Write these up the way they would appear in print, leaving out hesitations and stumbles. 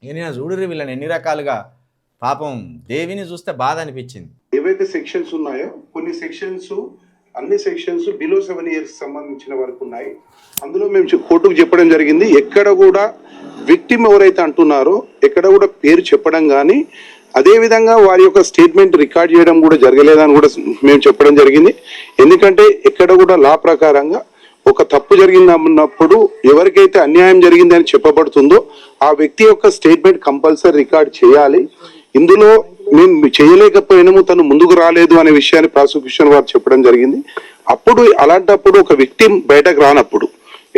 నేను చూడరు వీళ్ళని ఎన్ని రకాలుగా. పాపం దేవిని చూస్తే బాధ అనిపించింది. ఏవైతే సెక్షన్స్ ఉన్నాయో కొన్ని సెక్షన్స్, అన్ని సెక్షన్స్ బిలో 7 years సంబంధించిన వరకు ఉన్నాయి. అందులో మేము కోర్టుకు చెప్పడం జరిగింది, ఎక్కడ కూడా విక్టిమ్ ఎవరైతే అంటున్నారో ఎక్కడ కూడా పేరు చెప్పడం కానీ అదేవిధంగా వారి యొక్క స్టేట్మెంట్ రికార్డ్ చేయడం కూడా జరగలేదని కూడా మేము చెప్పడం జరిగింది. ఎందుకంటే ఎక్కడ కూడా లా ప్రకారంగా ఒక తప్పు జరిగిందన్నప్పుడు ఎవరికైతే అన్యాయం జరిగిందని చెప్పబడుతుందో ఆ వ్యక్తి యొక్క స్టేట్మెంట్ కంపల్సరీ రికార్డ్ చేయాలి. ఇందులో మేము చేయలేకపోయినాము, తను ముందుకు రాలేదు అనే విషయాన్ని ప్రాసిక్యూషన్ వారు చెప్పడం జరిగింది. అప్పుడు అలాంటప్పుడు ఒక విక్టిమ్ బయటకు రానప్పుడు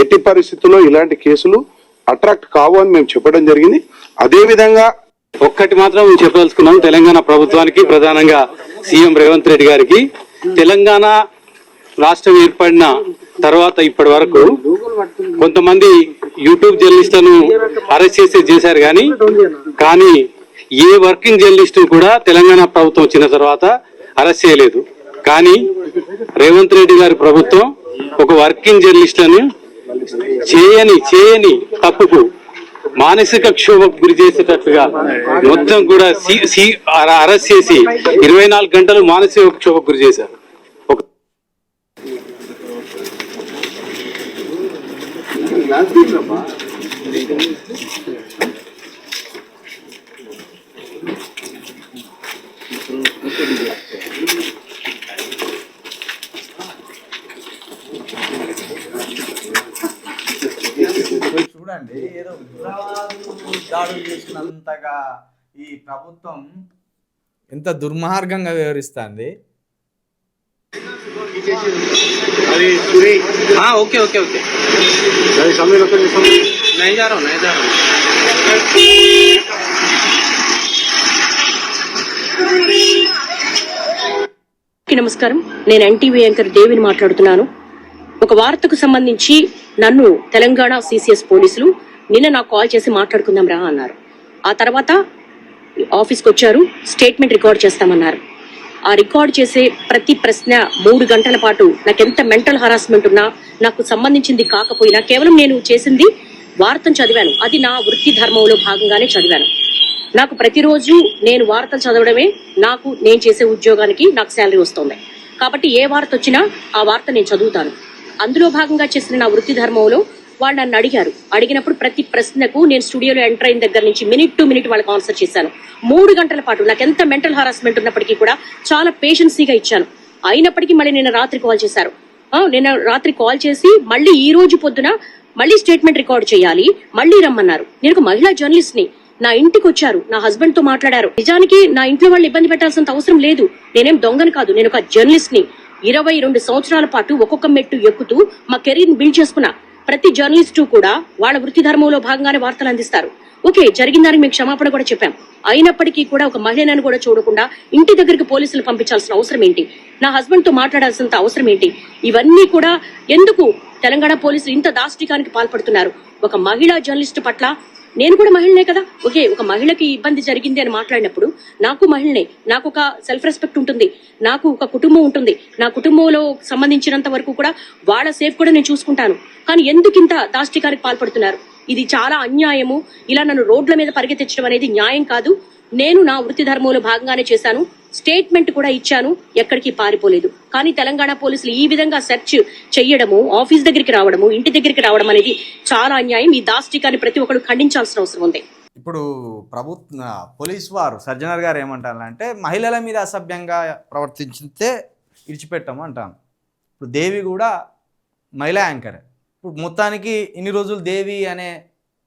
ఎట్టి పరిస్థితుల్లో ఇలాంటి కేసులు అట్రాక్ట్ కావు అని మేము చెప్పడం జరిగింది. అదేవిధంగా ఒక్కటి మాత్రం చెప్పదలుచుకున్నాం, తెలంగాణ ప్రభుత్వానికి, ప్రధానంగా సీఎం రేవంత్ రెడ్డి గారికి, తెలంగాణ రాష్ట్రం ఏర్పడిన తర్వాత ఇప్పటి వరకు కొంతమంది యూట్యూబ్ జర్నలిస్టులను అరెస్ట్ చేశారు కానీ ఏ వర్కింగ్ జర్నలిస్టు కూడా తెలంగాణ ప్రభుత్వం వచ్చిన తర్వాత అరెస్ట్ చేయలేదు. కానీ రేవంత్ రెడ్డి గారి ప్రభుత్వం ఒక వర్కింగ్ జర్నలిస్టులను చేయని తప్పుకు మానసిక క్షోభకు గురి చేసేటట్టుగా మొత్తం కూడా అరెస్ట్ చేసి 24 గంటలు మానసిక క్షోభకు గురి చేశారు. చూడండి, ఏదో ఉగ్రవాదులు దాడులు చేసినంతగా ఈ ప్రభుత్వం ఎంత దుర్మార్గంగా వ్యవహరిస్తుంది. ఓకే ఓకే ఓకే నమస్కారం, నేను ఎన్టీవీ యాంకర్ దేవిని మాట్లాడుతున్నాను. ఒక వార్తకు సంబంధించి నన్ను తెలంగాణ సిసిఎస్ పోలీసులు నిన్న నాకు కాల్ చేసి మాట్లాడుకుందాం రా అన్నారు. ఆ తర్వాత ఆఫీస్కి వచ్చారు, స్టేట్మెంట్ రికార్డ్ చేస్తామన్నారు. ఆ రికార్డ్ చేసే ప్రతి ప్రశ్న 3 గంటల పాటు నాకెంత మెంటల్ హరాస్మెంట్ ఉన్నా, నాకు సంబంధించింది కాకపోయినా, కేవలం నేను చేసింది వార్తను చదివాను, అది నా వృత్తి ధర్మంలో భాగంగానే చదివాను. నాకు ప్రతిరోజు నేను వార్తలు చదవడమే నేను చేసే ఉద్యోగానికి నాకు శాలరీ వస్తుంది. కాబట్టి ఏ వార్త వచ్చినా ఆ వార్త నేను చదువుతాను. అందులో భాగంగా చేసిన నా వృత్తి ధర్మంలో వాళ్ళు నన్ను అడిగినప్పుడు ప్రతి ప్రశ్నకు నేను స్టూడియోలో ఎంటర్ అయిన దగ్గర నుంచి మినిట్ టు మినిట్ వాళ్ళకి ఆన్సర్ చేశాను. 3 గంటల పాటు నాకు ఎంత మెంటల్ హరాస్మెంట్ ఉన్నప్పటికీ కూడా చాలా పేషెన్సీగా ఇచ్చాను. అయినప్పటికీ మళ్ళీ నిన్న రాత్రి కాల్ చేశారు. నిన్న రాత్రి కాల్ చేసి మళ్ళీ ఈ రోజు పొద్దున మళ్ళీ స్టేట్మెంట్ రికార్డ్ చేయాలి, మళ్ళీ రమ్మన్నారు. నేను ఒక మహిళా జర్నలిస్ట్ ని, నా ఇంటికి వచ్చారు, నా హస్బెండ్ తో మాట్లాడారు. నిజానికి నా ఇంట్లో వాళ్ళు ఇబ్బంది పెట్టాల్సినంత అవసరం లేదు. నేనేం దొంగని కాదు, నేను ఒక జర్నలిస్ట్ ని. 22 సంవత్సరాల పాటు ఒక్కొక్క మెట్టు ఎక్కుతూ మా కెరీర్ బిల్డ్ చేసుకున్నా. ప్రతి జర్నలిస్టు కూడా వాళ్ళ వృత్తి ధర్మంలో భాగంగానే వార్తలు అందిస్తారు. ఓకే, జరిగిన దానికి మేము క్షమాపణ కూడా చెప్పాం. అయినప్పటికీ కూడా ఒక మహిళను కూడా చూడకుండా ఇంటి దగ్గరికి పోలీసులు పంపించాల్సిన అవసరం ఏంటి? నా హస్బెండ్ తో మాట్లాడాల్సినంత అవసరం ఏంటి? ఇవన్నీ కూడా ఎందుకు తెలంగాణ పోలీసులు ఇంత దాష్టికానికి పాల్పడుతున్నారు? ఒక మహిళా జర్నలిస్ట్ పట్ల నేను కూడా మహిళనే కదా. ఓకే, ఒక మహిళకి ఇబ్బంది జరిగింది అని మాట్లాడినప్పుడు నాకు మహిళనే, నాకు ఒక సెల్ఫ్ రెస్పెక్ట్ ఉంటుంది, నాకు ఒక కుటుంబం ఉంటుంది. నా కుటుంబంలో సంబంధించినంత వరకు కూడా వాళ్ళ సేఫ్ కూడా నేను చూసుకుంటాను. కానీ ఎందుకు ఇంత దాష్టికానికి పాల్పడుతున్నారు? ఇది చాలా అన్యాయము. ఇలా నన్ను రోడ్ల మీద పరిగెత్తించడం అనేది న్యాయం కాదు. నేను నా వృత్తి ధర్మంలో భాగంగానే చేశాను, స్టేట్మెంట్ కూడా ఇచ్చాను, ఎక్కడికి పారిపోలేదు. కానీ తెలంగాణ పోలీసులు ఈ విధంగా సెర్చ్ చెయ్యడము, ఆఫీస్ దగ్గరికి రావడము, ఇంటి దగ్గరికి రావడం అనేది చాలా అన్యాయం. ఈ దాష్టికాన్ని ప్రతి ఒక్కరు ఖండించాల్సిన అవసరం ఉంది. ఇప్పుడు పోలీసు వారు సజ్జనర్ గారు ఏమంటారంటే, మహిళల మీద అసభ్యంగా ప్రవర్తించితే విడిచిపెట్టాము అంటాను. ఇప్పుడు దేవి కూడా మహిళా యాంకరే. ఇప్పుడు మొత్తానికి ఇన్ని రోజులు దేవి అనే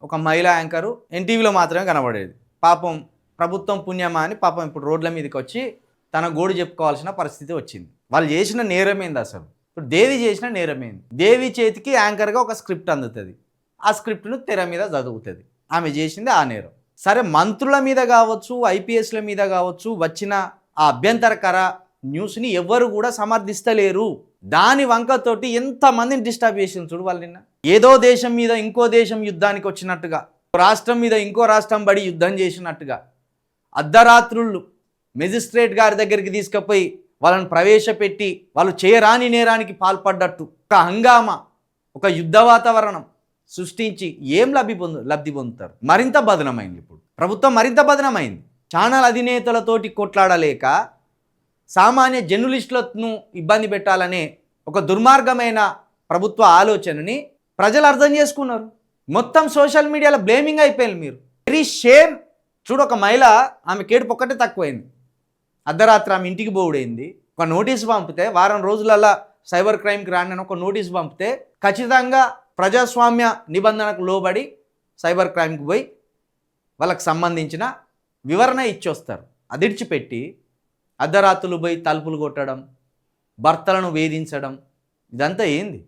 ఒక మహిళా యాంకరు ఎన్టీవీలో మాత్రమే కనబడేది. పాపం ప్రభుత్వం పుణ్యమా అని పాపం ఇప్పుడు రోడ్ల మీదకి వచ్చి తన గోడు చెప్పుకోవాల్సిన పరిస్థితి వచ్చింది. వాళ్ళు చేసిన నేరమేంది అసలు? ఇప్పుడు దేవి చేసిన నేరమేంది? దేవి చేతికి యాంకర్గా ఒక స్క్రిప్ట్ అందుతుంది, ఆ స్క్రిప్ట్ను తెర మీద చదువుతుంది. ఆమె చేసింది ఆ నేరం. సరే, మంత్రుల మీద కావచ్చు, ఐపీఎస్ల మీద కావచ్చు వచ్చిన ఆ అభ్యంతరకర న్యూస్ని ఎవరు కూడా సమర్థిస్తలేరు. దాని వంకతోటి ఎంతమందిని డిస్టర్బ్ చేసింది చూడు వాళ్ళు. నిన్న ఏదో దేశం మీద ఇంకో దేశం యుద్ధానికి వచ్చినట్టుగా, రాష్ట్రం మీద ఇంకో రాష్ట్రం బడి యుద్ధం చేసినట్టుగా, అర్ధరాత్రుళ్ళు మెజిస్ట్రేట్ గారి దగ్గరికి తీసుకుపోయి వాళ్ళని ప్రవేశపెట్టి వాళ్ళు చేయరాని నేరానికి పాల్పడ్డట్టు ఒక హంగామా, ఒక యుద్ధ వాతావరణం సృష్టించి ఏం లబ్ధి పొందుతారు? మరింత బదనమైంది ఇప్పుడు. ప్రభుత్వం మరింత బదనమైంది. ఛానల్ అధినేతలతోటి కొట్లాడలేక సామాన్య జర్నలిస్టులను ఇబ్బంది పెట్టాలనే ఒక దుర్మార్గమైన ప్రభుత్వ ఆలోచనని ప్రజలు అర్థం చేసుకున్నారు. మొత్తం సోషల్ మీడియాలో బ్లేమింగ్ అయిపోయింది. మీరు వెరీ షేమ్. చూడు, ఒక మహిళ, ఆమె కేడుపు ఒక్కటే తక్కువైంది. అర్ధరాత్రి ఆమె ఇంటికి పోవుడైంది. ఒక నోటీసు పంపితే వారం రోజులల్లా సైబర్ క్రైమ్కి రాని ఒక నోటీసు పంపితే ఖచ్చితంగా ప్రజాస్వామ్య నిబంధనకు లోబడి సైబర్ క్రైమ్కి పోయి వాళ్ళకి సంబంధించిన వివరణ ఇచ్చొస్తారు. అది ఇడిచిపెట్టి అర్ధరాత్రులు పోయి తలుపులు కొట్టడం, భర్తలను వేధించడం, ఇదంతా ఏంది?